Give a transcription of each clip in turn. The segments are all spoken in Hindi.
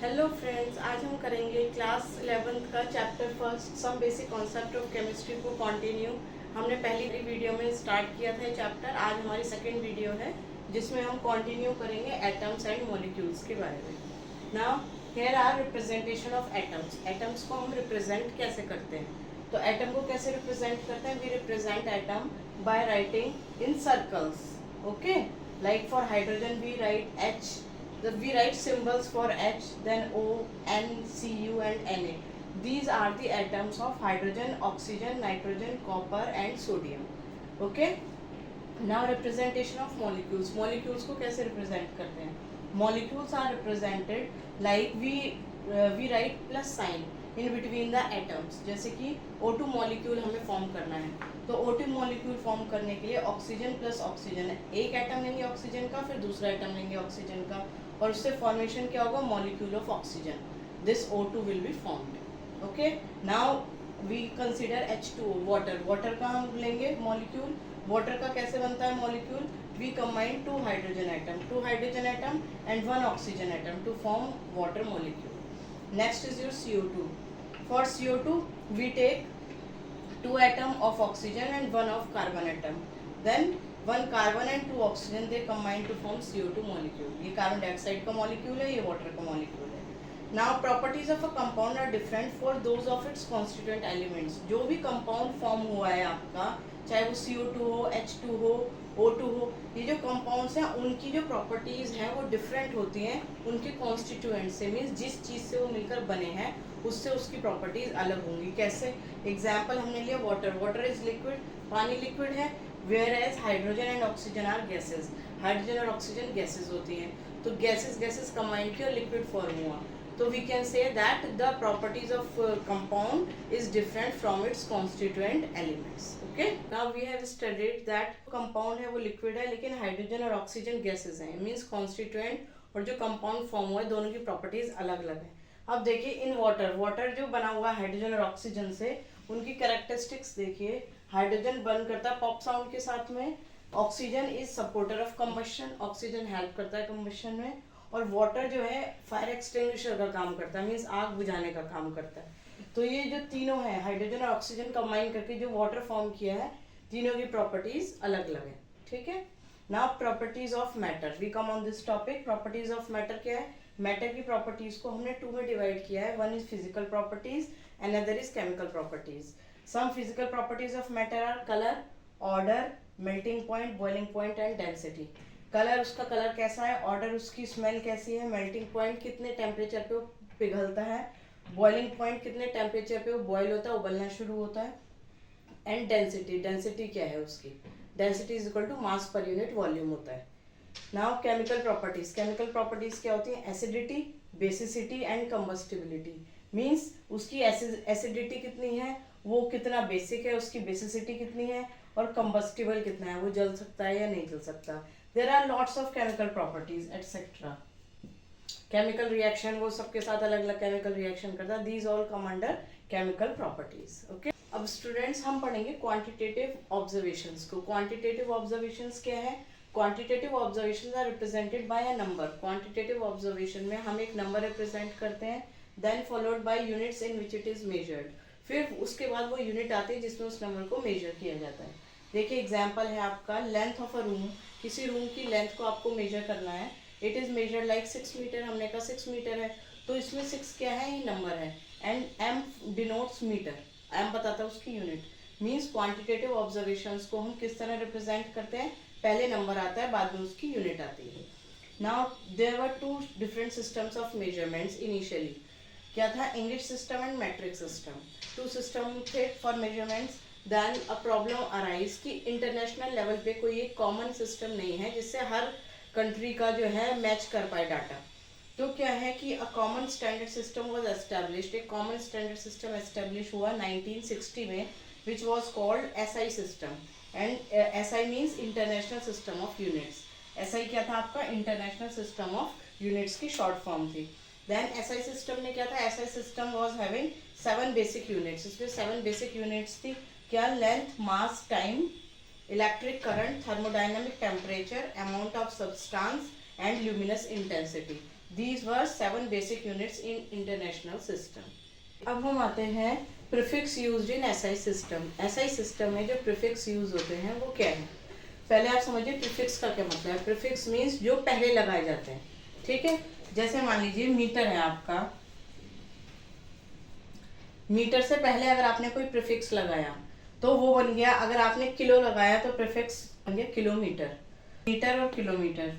हेलो फ्रेंड्स, आज हम करेंगे क्लास 11th का chapter first some basic concept of chemistry को कंटिन्यू। हमने पहली वीडियो में स्टार्ट किया था ये चैप्टर। आज हमारी सेकंड वीडियो है जिसमें हम कंटिन्यू करेंगे एटम्स एंड मॉलिक्यूल्स के बारे में। Now here are representation of atoms. Atoms को हम रिप्रेजेंट कैसे करते हैं? तो एटम को कैसे रिप्रेजेंट करते हैं? We represent atom by writing in circles. Okay, like for hydrogen we write H. We write symbols for H, then O, N, Cu and Na. These are the atoms of hydrogen, oxygen, nitrogen, copper and sodium. Okay. Now representation of molecules. Molecules को कैसे represent करते हैं? Molecules are represented like we write plus sign in between the atoms. जैसे कि O2 molecule हमें form करना है, तो O2 molecule form करने के लिए ऑक्सीजन प्लस ऑक्सीजन है, एक एटम लेंगे ऑक्सीजन का, फिर दूसरा एटम लेंगे ऑक्सीजन का, और उससे फॉर्मेशन क्या होगा? Molecule of oxygen. This O2 will be formed. Okay, now we consider H2O, water. Water का हम लेंगे मॉलिक्यूल। वाटर का कैसे बनता है molecule? We combine two hydrogen atom and one oxygen atom to form water molecule. Next is your CO2. For CO2 we take 2 atom of oxygen and 1 of carbon atom. Then 1 carbon and 2 oxygen they combine to form CO2 molecule. ये कार्बन डाइऑक्साइड का मॉलिक्यूल है, ये वाटर का मॉलिक्यूल है। Now properties of a compound are different for those of its constituent elements. जो भी कंपाउंड फॉर्म हुआ है आपका, चाहे वो CO2 हो, H2 हो, O2 हो, ये जो कंपाउंड्स हैं उनकी जो प्रॉपर्टीज हैं वो डिफरेंट होती हैं उनके कॉन्स्टिट्यूएंट से। मीन्स जिस चीज़ से वो मिलकर बने हैं उससे उसकी प्रॉपर्टीज अलग होंगी। कैसे? एग्जाम्पल हमने लिया वाटर। वाटर इज लिक्विड, पानी लिक्विड है, whereas hydrogen and oxygen are gases. Hydrogen और ऑक्सीजन गैसेज होती हैं, तो गैसेज कंबाइन की और लिक्विड फॉर्म हुआ। तो we can say that the properties of compound is different from its constituent elements. Okay, now we have studied that compound है वो लिक्विड है, लेकिन हाइड्रोजन और ऑक्सीजन गैसेज हैं। मीन्स कॉन्स्टिट्यूएंट और जो कंपाउंड फॉर्म हुआ है दोनों की प्रॉपर्टीज अलग अलग है। अब देखिए इन वाटर, वाटर जो बना हुआ है हाइड्रोजन और ऑक्सीजन से, उनकी कैरेक्टरिस्टिक्स देखिए। हाइड्रोजन बर्न करता है पॉप साउंड के साथ में, oxygen is supporter of combustion, oxygen help करता है कंबशन में, और वाटर जो है फायर एक्सटिंग्विशर का काम करता है, मीन्स आग बुझाने का काम करता है। तो ये जो तीनों है हाइड्रोजन और ऑक्सीजन कंबाइन करके जो वाटर फॉर्म किया है, तीनों की प्रॉपर्टीज अलग अलग है। ठीक है, now properties of matter, we come on this topic. Properties of matter क्या है? मैटर की प्रॉपर्टीज को हमने 2 में डिवाइड किया है। One is physical properties, another is chemical properties. Some physical properties of matter are colour, order, melting point, boiling point and density. Colour, उसका कलर कैसा है, ऑर्डर उसकी स्मेल कैसी है, मेल्टिंग पॉइंट कितने टेम्परेचर पे वो पिघलता है, बॉइलिंग पॉइंट कितने टेम्परेचर पे वो बॉयल होता है, उबलना शुरू होता है, एंड डेंसिटी, डेंसिटी क्या है उसकी? Density is equal to mass per unit volume होता है। Now chemical properties, chemical properties क्या होती है? Acidity, basicity and combustibility. Means उसकी एसिडिटी कितनी है, वो कितना बेसिक है, उसकी बेसिसिटी कितनी है, और कंबस्टिबल कितना है, वो जल सकता है या नहीं जल सकता। There are lots of chemical properties etcetera. Chemical reaction, वो सबके साथ अलग अलग केमिकल रिएक्शन करता है। These all come under chemical properties. Okay, अब स्टूडेंट्स हम पढ़ेंगे क्वांटिटेटिव ऑब्जर्वेशंस को। क्वांटिटेटिव ऑब्जर्वेशंस क्या है? Quantitative observations are represented by a number. Quantitative observation में हम एक नंबर रिप्रेजेंट करते हैं, then followed by units in which it is measured. फिर उसके बाद वो यूनिट आती है जिसमें उस नंबर को मेजर किया जाता है। देखिए एग्जाम्पल है आपका लेंथ ऑफ अ रूम। किसी रूम की लेंथ को आपको मेजर करना है, it is measure like 6 metre. हमने कहा 6 मीटर है, तो इसमें 6 क्या है? ये नंबर है, and m denotes metre, m बताता है उसकी यूनिट। मीन्स क्वांटिटेटिव ऑब्जर्वेशंस को हम किस तरह रिप्रेजेंट करते हैं? पहले नंबर आता है, बाद में उसकी यूनिट आती है। Now there were 2 different systems of measurements initially. क्या था? English system and metric system. 2 system थे for measurements. Then a problem arise कि इंटरनेशनल लेवल पे कोई एक कॉमन सिस्टम नहीं है जिससे हर कंट्री का जो है मैच कर पाए डाटा। तो क्या है कि a common standard system was established. एक कॉमन स्टैंडर्ड सिस्टम एस्टैब्लिश हुआ 1960 में, which was called SI system. And SI means international system of units. SI क्या था आपका? इंटरनेशनल सिस्टम ऑफ यूनिट्स की शॉर्ट फॉर्म थी। देन SI सिस्टम में क्या था? SI system was having 7 basic units. इसमें 7 बेसिक यूनिट्स थी। क्या? Length, mass, time, electric current, thermodynamic temperature, amount of substance and luminous intensity. These were 7 basic units in international system. अब हम आते हैं prefix used in SI system. SI system में जो प्रीफिक्स यूज होते हैं वो क्या है? पहले आप समझिए प्रीफिक्स का क्या मतलब है। प्रीफिक्स मीन्स जो पहले लगाए जाते हैं, ठीक है। जैसे मान लीजिए मीटर है आपका, मीटर से पहले अगर आपने कोई प्रीफिक्स लगाया तो वो बन गया, अगर आपने किलो लगाया तो प्रीफिक्स बन गया किलोमीटर। मीटर और किलोमीटर,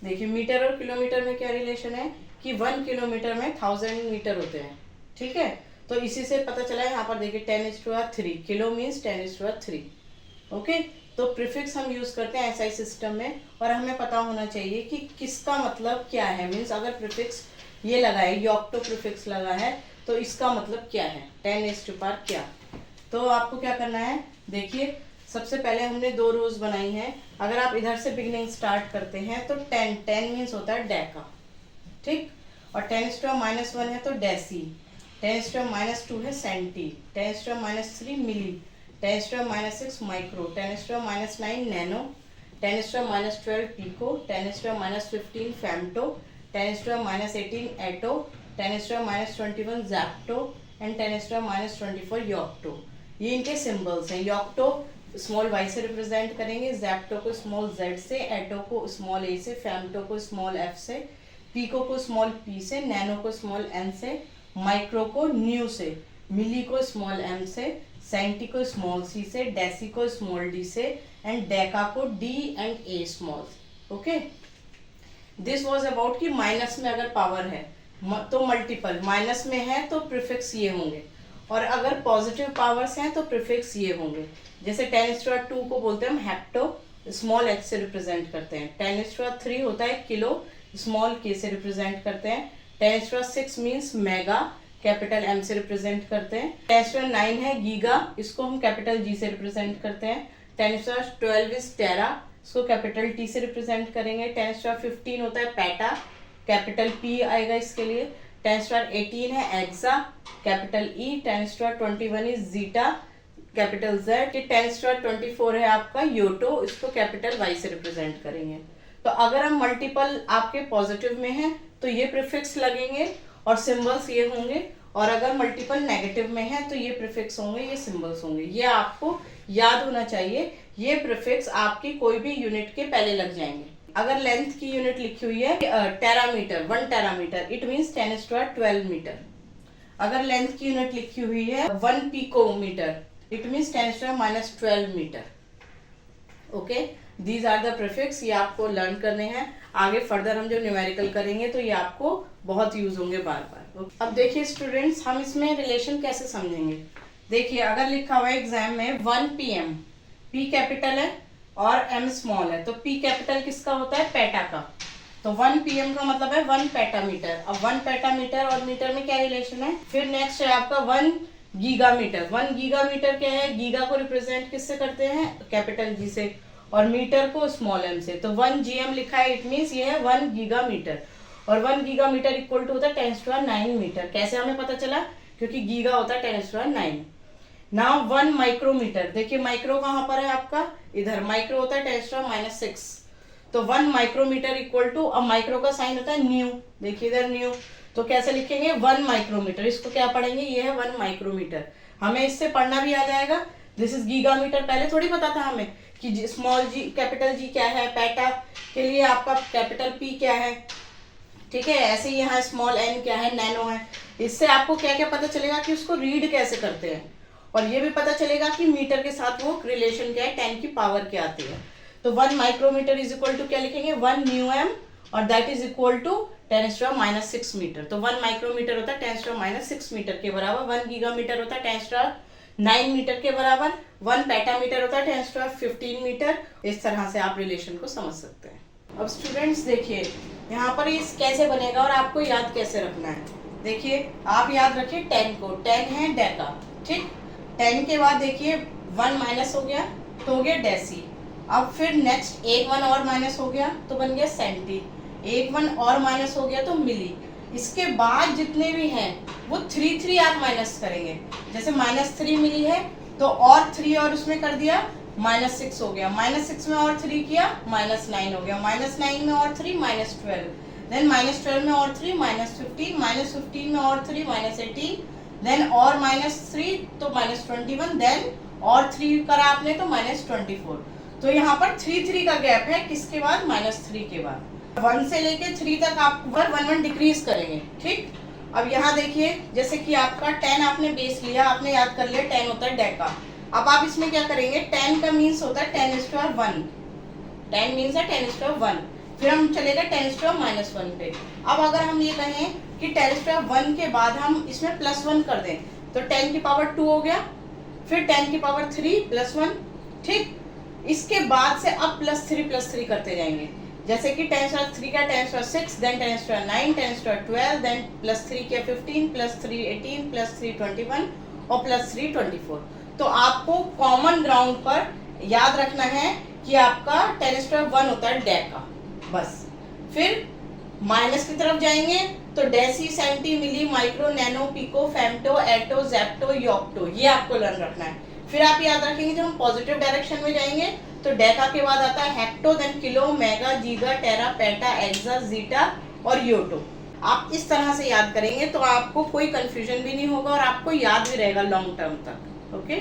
देखिए मीटर और किलोमीटर में क्या रिलेशन है कि 1 किलोमीटर में 1000 मीटर होते हैं, ठीक है। तो इसी से पता चला है यहाँ पर देखिए 10⁻3 किलो मीन्स 10⁻3। ओके, तो प्रीफिक्स हम यूज करते हैं एसआई सिस्टम में, और हमें पता होना चाहिए कि किसका मतलब क्या है। मीन्स अगर प्रीफिक्स ये लगा है, योक्टो प्रीफिक्स लगा है, तो इसका मतलब क्या है, 10⁻⁴ क्या। तो आपको क्या करना है, देखिए सबसे पहले हमने 2 रोज बनाई हैं। अगर आप इधर से बिगिनिंग स्टार्ट करते हैं तो 10 मीन्स होता है डेका, ठीक। और 10⁻⁻1 है तो डेसी, 10⁻⁻2 है centi, 10⁻⁻3 milli, 10⁻⁻6 micro, 10⁻⁻9 nano, 10⁻⁻12 pico, 10⁻⁻15 femto, 10⁻⁻18 atto, 10⁻⁻21 zepto and 10⁻⁻24 yocto. ये इनके सिंबल्स हैं। योक्टो स्मॉल वाई से रिप्रेजेंट करेंगे, जैप्टो को स्मॉल जेड से, एटो को स्मॉल ए से, फेम्टो को स्मॉल एफ से, पिको को स्मॉल पी से, नैनो को स्मॉल एन से, माइक्रो को न्यू से, मिली को स्मॉल एम से, सेंटी को स्मॉल सी से, डेसी को स्मॉल डी से एंड डेका को D and A small. Okay, this was about कि माइनस में अगर पावर है तो मल्टीपल, माइनस में है तो प्रीफिक्स ये होंगे, और अगर पॉजिटिव पावर्स हैं तो प्रीफिक्स ये होंगे। जैसे 10⁻2 को बोलते हैं हम हेक्टो, स्मॉल एच से रिप्रेजेंट करते हैं। 10⁻3 होता है किलो, स्मॉल के से रिप्रेजेंट करते हैं। 10⁻6 मीन्स मेगा, कैपिटल एम से रिप्रेजेंट करते हैं। 10⁻9 है गीगा, इसको हम कैपिटल जी से रिप्रेजेंट करते हैं। 10⁻12 इज टेरा, इसको कैपिटल टी से रिप्रेजेंट करेंगे। 10⁻15 होता है पेटा, कैपिटल पी आएगा इसके लिए। 10⁻18 है exa, capital E. 10⁻21 is zeta, capital Z. 10⁻24 है आपका योटो, इसको कैपिटल वाई से रिप्रेजेंट करेंगे। तो अगर हम मल्टीपल आपके पॉजिटिव में है तो ये प्रीफिक्स लगेंगे और सिंबल्स ये होंगे, और अगर मल्टीपल नेगेटिव में है तो ये प्रीफिक्स होंगे, ये सिंबल्स होंगे। ये आपको याद होना चाहिए। ये प्रीफिक्स आपकी कोई भी यूनिट के पहले लग जाएंगे। अगर लेंथ की यूनिट लिखी हुई है terametre, 1 terametre, it means 10⁻12 metre. अगर लेंथ की यूनिट लिखी हुई है 1 picometre, it means 10⁻12 metre. Okay, these are the prefix, ये आपको लर्न करने हैं। आगे फर्दर हम जब न्यूमेरिकल करेंगे तो ये आपको बहुत यूज होंगे बार बार। अब देखिए स्टूडेंट्स, हम इसमें रिलेशन कैसे समझेंगे। देखिए अगर लिखा हुआ है एग्जाम में 1 PM, P कैपिटल है और M स्मॉल है, तो P कैपिटल किसका होता है, पेटा का। तो 1 PM का मतलब है 1 पेटामीटर। अब 1 पेटामीटर और मीटर में क्या रिलेशन है। फिर नेक्स्ट है आपका 1 गीगामीटर। 1 गीगामीटर क्या है, गीगा को रिप्रेजेंट किससे करते हैं, कैपिटल जी से, और मीटर को स्मॉल एम से। तो 1 GM लिखा है, इट मीन्स ये है 1 गीगामीटर, और 1 गीगामीटर इक्वल टू होता है 10⁻9 मीटर। कैसे हमें पता चला, क्योंकि गीगा होता है 10⁻9। नाउ 1 माइक्रोमीटर, देखिए माइक्रो कहाँ पर है आपका, इधर माइक्रो होता है 10⁻6। तो 1 माइक्रोमीटर इक्वल टू, अब माइक्रो का साइन होता है न्यू, देखिए इधर न्यू, तो कैसे लिखेंगे 1 माइक्रोमीटर। इसको क्या पढ़ेंगे, ये है 1 माइक्रोमीटर। हमें इससे पढ़ना भी आ जाएगा। दिस इज गीगामीटर, पहले थोड़ी पता था हमें कि स्मॉल जी कैपिटल जी क्या है, पेटा के लिए आपका कैपिटल पी क्या है, ठीक है। ऐसे ही यहाँ स्मॉल एन क्या है, नैनो है। इससे आपको क्या क्या पता चलेगा कि उसको रीड कैसे करते हैं, और ये भी पता चलेगा कि मीटर के साथ वो रिलेशन क्या है, 10 की पावर क्या आती है। तो 1 माइक्रोमीटर इज इक्वल टू क्या लिखेंगे, 1 न्यू एम, और that is equal to 10⁻6 metre. तो 1 माइक्रोमीटर होता है 10⁻6 मीटर के बराबर। 1 गीगामीटर होता है 10⁻9 मीटर के बराबर। 1 पेटामीटर होता है 10⁻15 मीटर। इस तरह से आप रिलेशन को समझ सकते हैं। अब स्टूडेंट्स देखिए यहाँ पर ये कैसे बनेगा और आपको याद कैसे रखना है। देखिए आप याद रखिए 10 को, 10 है डेका, ठीक। 10 के बाद देखिए 1 माइनस हो गया तो हो गया डेसी। अब फिर नेक्स्ट एक 1 और माइनस हो गया तो बन गया सेंटी, एक 1 और माइनस हो गया तो मिली। इसके बाद जितने भी हैं वो 3 आप माइनस करेंगे। जैसे -3 मिली है तो और 3 और उसमें कर दिया -6 हो गया, -6 में और 3 किया -9 हो गया, -9 में और 3 -12, देन -12 में और 3 -15, -15 में और 3 -18, देन और -3 तो -21, देन और 3 करा आपने तो -24। तो यहाँ पर 3 का गैप है, किसके बाद? -3 के बाद। 1 से लेके 3 तक आप 1 डिक्रीज करेंगे, ठीक। अब यहाँ देखिए, जैसे कि आपका 10 आपने बेस लिया, आपने याद कर लिया 10 होता है डेका। अब आप इसमें क्या करेंगे, 10 का मीन्स होता है 10⁻1, 10 मीन्स है 10⁻1। फिर हम चलेगा 10⁻1 पे। अब अगर हम ये कहें कि 10⁻1 के बाद हम इसमें +1 कर दें तो 10 की पावर 2 हो गया, फिर 10 की पावर 3 +1, ठीक। इसके बाद से अब +3 करते जाएंगे, जैसे कि 10⁻3 का 10⁻6, देन 10⁻9, 10⁻12, देन +3 किया 15, +3 18, +3 21 और +3 24। तो आपको कॉमन ग्राउंड पर याद रखना है कि आपका 10⁻1 होता है डेका, बस। फिर माइनस की तरफ जाएंगे तो डेसी, सेंटी, मिली, माइक्रो, नैनो, पिको, फेम्टो, एटो, जेप्टो, योक्टो, ये आपको लर्न रखना है। फिर आप याद रखेंगे जब हम पॉजिटिव डायरेक्शन में जाएंगे तो डेका के बाद आता है हेक्टो, देन किलो, मेगा, जीगा, टेरा, पेटा, एक्सा, जीटा और योटो। आप इस तरह से याद करेंगे तो आपको कोई कंफ्यूजन भी नहीं होगा और आपको याद भी रहेगा लॉन्ग टर्म तक। ओके।